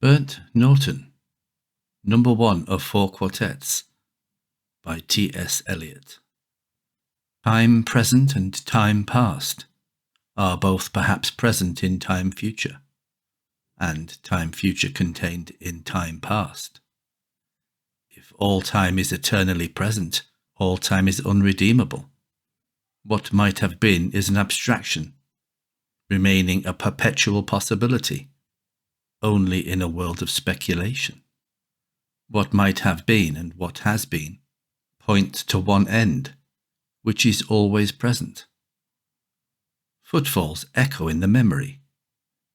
Burnt Norton, Number 1 of 4 Quartets, by T.S. Eliot. Time present and time past are both perhaps present in time future, and time future contained in time past. If all time is eternally present, all time is unredeemable. What might have been is an abstraction, remaining a perpetual possibility, only in a world of speculation. What might have been and what has been point to one end, which is always present. Footfalls echo in the memory,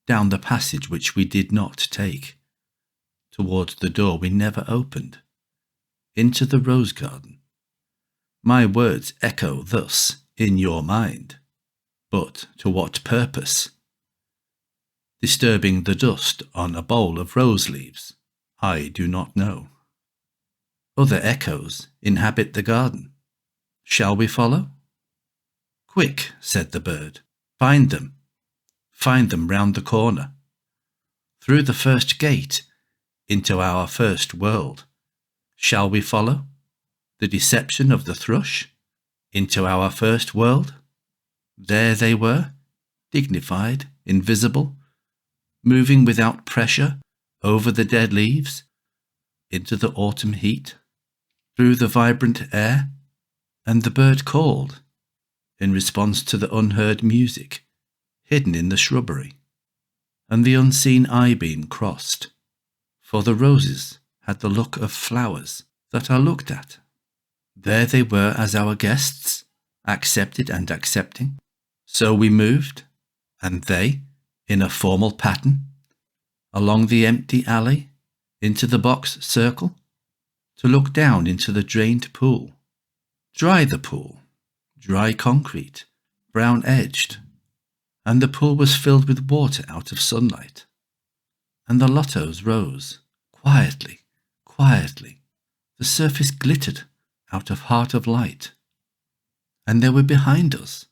down the passage which we did not take, towards the door we never opened, into the rose garden. My words echo thus in your mind, but to what purpose? Disturbing the dust on a bowl of rose leaves, I do not know. Other echoes inhabit the garden. Shall we follow? Quick, said the bird, find them round the corner. Through the first gate, into our first world. Shall we follow? The deception of the thrush, into our first world? There they were, dignified, invisible, moving without pressure over the dead leaves, into the autumn heat, through the vibrant air, and the bird called, in response to the unheard music, hidden in the shrubbery, and the unseen eye-beam crossed, for the roses had the look of flowers that are looked at. There they were as our guests, accepted and accepting. So we moved, and they, in a formal pattern, along the empty alley, into the box circle, to look down into the drained pool. Dry the pool, dry concrete, brown-edged, and the pool was filled with water out of sunlight. And the lotos rose, quietly, quietly. The surface glittered out of heart of light. And they were behind us,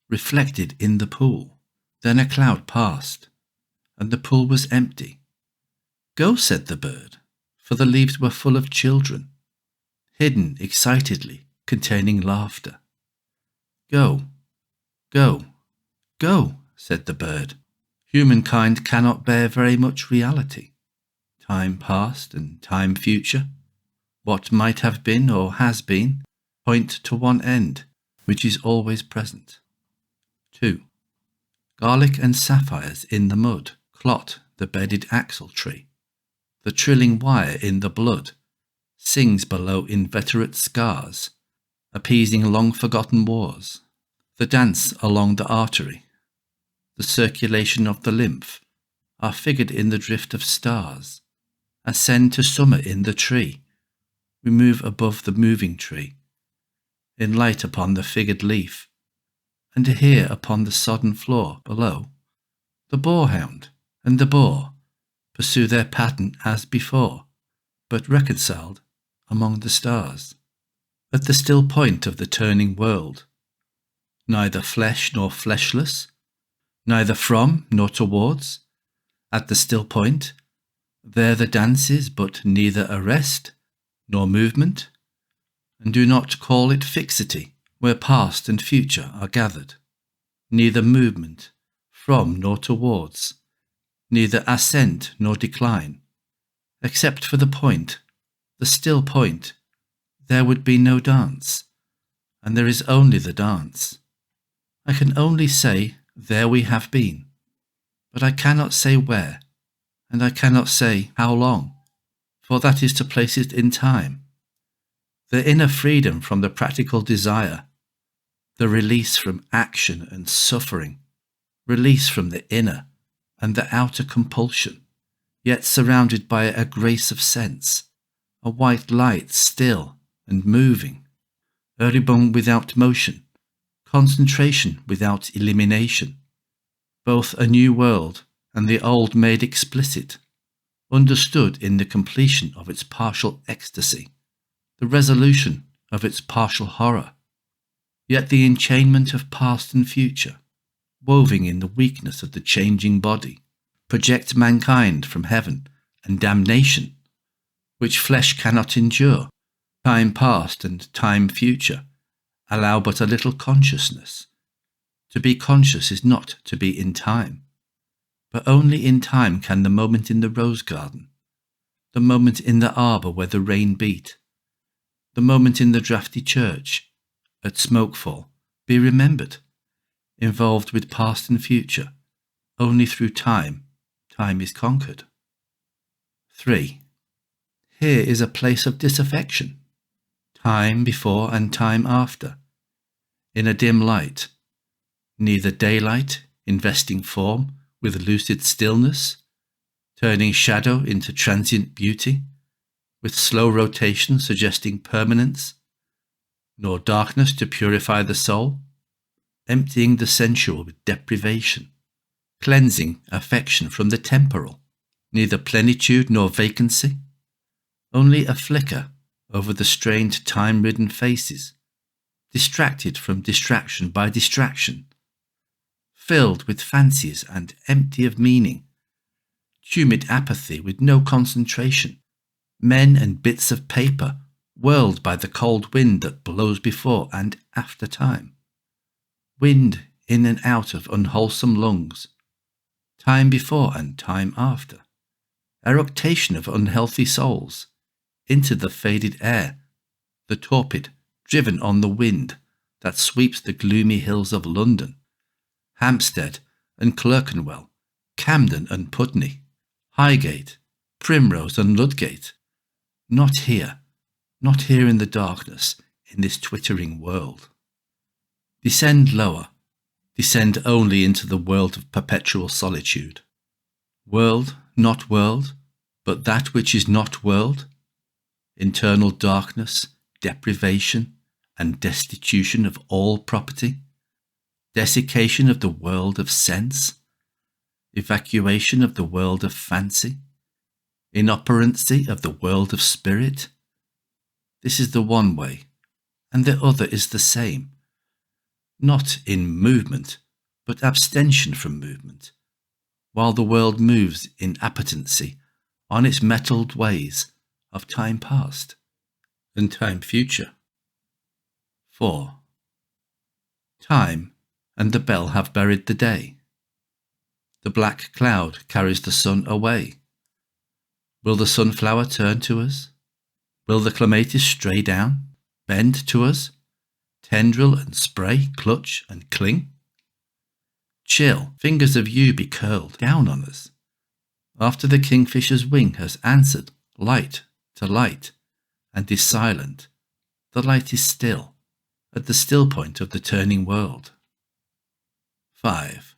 reflected in the pool. Then a cloud passed, and the pool was empty. Go, said the bird, for the leaves were full of children, hidden excitedly, containing laughter. Go, go, go, said the bird. Humankind cannot bear very much reality. Time past and time future, what might have been or has been, point to one end, which is always present. 2. Garlic and sapphires in the mud clot the bedded axle tree. The trilling wire in the blood sings below inveterate scars, appeasing long-forgotten wars. The dance along the artery, the circulation of the lymph, are figured in the drift of stars. Ascend to summer in the tree. We move above the moving tree, in light upon the figured leaf, and here upon the sodden floor below, the boarhound and the boar pursue their pattern as before, but reconciled among the stars. At the still point of the turning world, neither flesh nor fleshless, neither from nor towards, at the still point, there the dance is but neither arrest nor movement, and do not call it fixity, where past and future are gathered, neither movement from nor towards, neither ascent nor decline. Except for the point, the still point, there would be no dance, and there is only the dance. I can only say, there we have been, but I cannot say where, and I cannot say how long, for that is to place it in time. The inner freedom from the practical desire, the release from action and suffering, release from the inner and the outer compulsion, yet surrounded by a grace of sense, a white light still and moving, eribum without motion, concentration without elimination, both a new world and the old made explicit, understood in the completion of its partial ecstasy, the resolution of its partial horror, yet the enchainment of past and future, woven in the weakness of the changing body, project mankind from heaven and damnation, which flesh cannot endure. Time past and time future allow but a little consciousness. To be conscious is not to be in time, but only in time can the moment in the rose garden, the moment in the arbour where the rain beat, the moment in the draughty church at smokefall be remembered, involved with past and future. Only through time is conquered. 3. Here is a place of disaffection, time before and time after, in a dim light, neither daylight investing form with lucid stillness, turning shadow into transient beauty, with slow rotation suggesting permanence, nor darkness to purify the soul, emptying the sensual with deprivation, cleansing affection from the temporal, neither plenitude nor vacancy, only a flicker over the strained time-ridden faces, distracted from distraction by distraction, filled with fancies and empty of meaning, tumid apathy with no concentration, men and bits of paper whirled by the cold wind that blows before and after time, wind in and out of unwholesome lungs, time before and time after, eructation of unhealthy souls, into the faded air, the torpid, driven on the wind that sweeps the gloomy hills of London, Hampstead and Clerkenwell, Camden and Putney, Highgate, Primrose and Ludgate. Not here in the darkness, in this twittering world. Descend lower, descend only into the world of perpetual solitude. World, not world, but that which is not world. Internal darkness, deprivation, and destitution of all property. Desiccation of the world of sense. Evacuation of the world of fancy. Inoperancy of the world of spirit. This is the one way, and the other is the same. Not in movement, but abstention from movement, while the world moves in appetency on its metalled ways of time past and time future. 4. Time and the bell have buried the day. The black cloud carries the sun away. Will the sunflower turn to us? Will the clematis stray down, bend to us, tendril and spray clutch and cling? Chill fingers of you be curled down on us, after the kingfisher's wing has answered light to light, and is silent. The light is still, at the still point of the turning world. 5.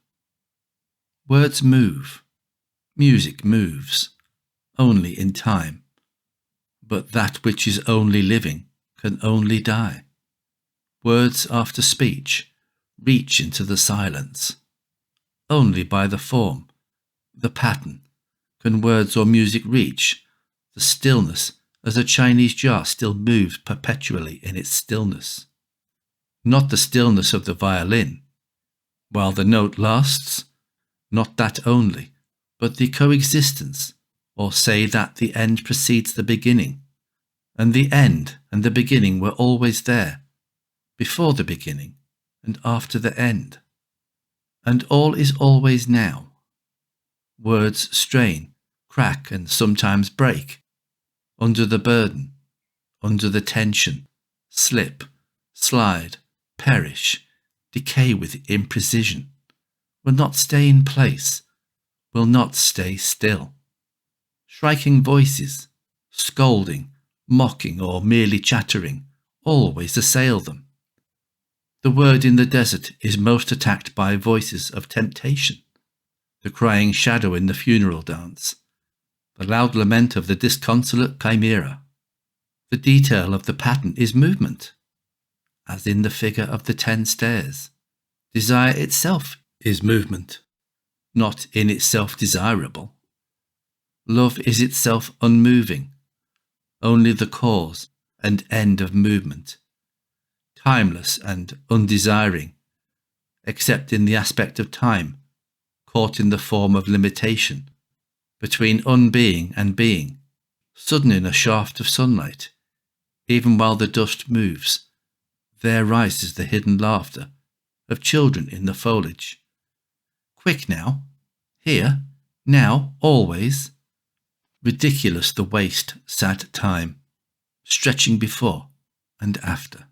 Words move, music moves, only in time, but that which is only living can only die. Words after speech reach into the silence. Only by the form, the pattern, can words or music reach the stillness, as a Chinese jar still moves perpetually in its stillness. Not the stillness of the violin, while the note lasts, not that only, but the coexistence, or say that the end precedes the beginning, and the end and the beginning were always there, before the beginning and after the end, and all is always now. Words strain, crack, and sometimes break, under the burden, under the tension, slip, slide, perish, decay with imprecision, will not stay in place, will not stay still. Shrieking voices, scolding, mocking, or merely chattering, always assail them. The word in the desert is most attacked by voices of temptation, the crying shadow in the funeral dance, the loud lament of the disconsolate chimera. The detail of the pattern is movement, as in the figure of the 10 stairs. Desire itself is movement, not in itself desirable. Love is itself unmoving, only the cause and end of movement, timeless and undesiring, except in the aspect of time, caught in the form of limitation, between unbeing and being, sudden in a shaft of sunlight, even while the dust moves, there rises the hidden laughter of children in the foliage. Quick now, here, now, always. Ridiculous the waste, sad time, stretching before and after.